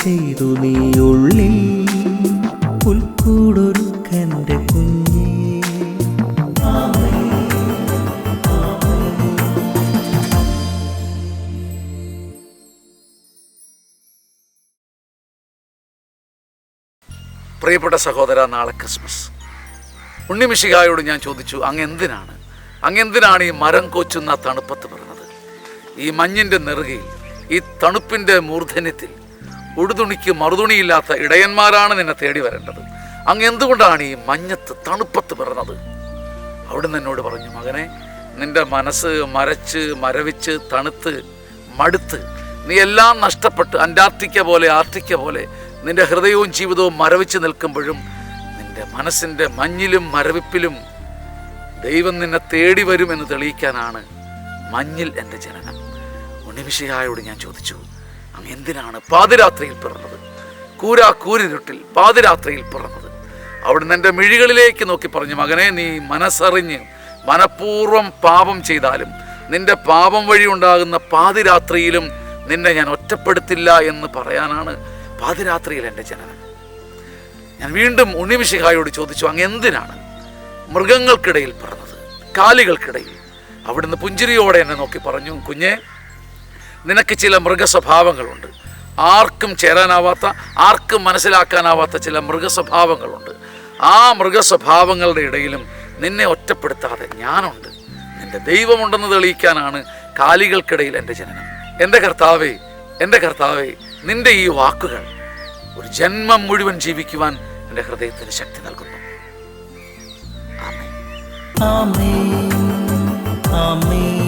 ചെയ്തു നീ ഉള്ളിൽ പുൽക്കൂടൊരുക്കൻ്റെ കുഞ്ഞേ. പ്രിയപ്പെട്ട സഹോദര, നാളെ ക്രിസ്മസ്. ഉണ്ണിമിശിഹായോട് ഞാൻ ചോദിച്ചു, അങ്ങെന്തിനാണ് ഈ മരം കൊച്ചുന്ന തണുപ്പത്ത് പിറന്നത്? ഈ മഞ്ഞിൻ്റെ നെറുകയിൽ, ഈ തണുപ്പിൻ്റെ മൂർധന്യത്തിൽ ഉടുതുണിക്ക് മറുതുണിയില്ലാത്ത ഇടയന്മാരാണ് നിന്നെ തേടി വരേണ്ടത്. എന്തുകൊണ്ടാണ് ഈ മഞ്ഞത്ത് തണുപ്പത്ത് പിറന്നത്? അവിടുന്ന് എന്നോട് പറഞ്ഞു, മകനെ, നിന്റെ മനസ്സ് മരവിച്ച് തണുത്ത് മടുത്ത് നീ എല്ലാം നഷ്ടപ്പെട്ട് ആർട്ടിക്ക പോലെ നിന്റെ ഹൃദയവും ജീവിതവും മരവിച്ച് നിൽക്കുമ്പോഴും നിന്റെ മനസ്സിൻ്റെ മഞ്ഞിലും മരവിപ്പിലും ദൈവം നിന്നെ തേടി വരുമെന്ന് തെളിയിക്കാനാണ് മഞ്ഞിൽ എൻ്റെ ജനനം. ഉണ്ണിമിശിഹായോട് ഞാൻ ചോദിച്ചു, എന്തിനാണ് പാതിരാത്രിയിൽ പിറന്നത്? കൂരിരുട്ടിൽ പാതിരാത്രിയിൽ പിറന്നത്? അവിടുന്ന് എൻ്റെ മിഴികളിലേക്ക് നോക്കി പറഞ്ഞു, മകനെ, നീ മനസ്സറിഞ്ഞ് മനഃപൂർവ്വം പാപം ചെയ്താലും നിന്റെ പാപം വഴി ഉണ്ടാകുന്ന പാതിരാത്രിയിലും നിന്നെ ഞാൻ ഒറ്റപ്പെടുത്തില്ല എന്ന് പറയാനാണ് പാതിരാത്രിയിൽ എൻ്റെ ജനനം. ഞാൻ വീണ്ടും ഉണ്ണിമിശിഹായോട് ചോദിച്ചു, എന്തിനാണ് മൃഗങ്ങൾക്കിടയിൽ പിറന്നത്, കാലികൾക്കിടയിൽ? അവിടുന്ന് പുഞ്ചിരിയോടെ എന്നെ നോക്കി പറഞ്ഞു, കുഞ്ഞെ, നിനക്ക് ചില മൃഗസ്വഭാവങ്ങളുണ്ട്. ആർക്കും ചേരാനാവാത്ത, ആർക്കും മനസ്സിലാക്കാനാവാത്ത ചില മൃഗസ്വഭാവങ്ങളുണ്ട്. ആ മൃഗസ്വഭാവങ്ങളുടെ ഇടയിലും നിന്നെ ഒറ്റപ്പെടുത്താതെ ഞാനുണ്ട്, നിന്റെ ദൈവമുണ്ടെന്ന് തെളിയിക്കാനാണ് കാലികൾക്കിടയിൽ എൻ്റെ ജനനം. എൻ്റെ കർത്താവേ, നിന്റെ ഈ വാക്കുകൾ ഒരു ജന്മം മുഴുവൻ ജീവിക്കുവാൻ എൻ്റെ ഹൃദയത്തിന് ശക്തി നൽകുന്നു. ആമേൻ. ആമേൻ. ആമേൻ.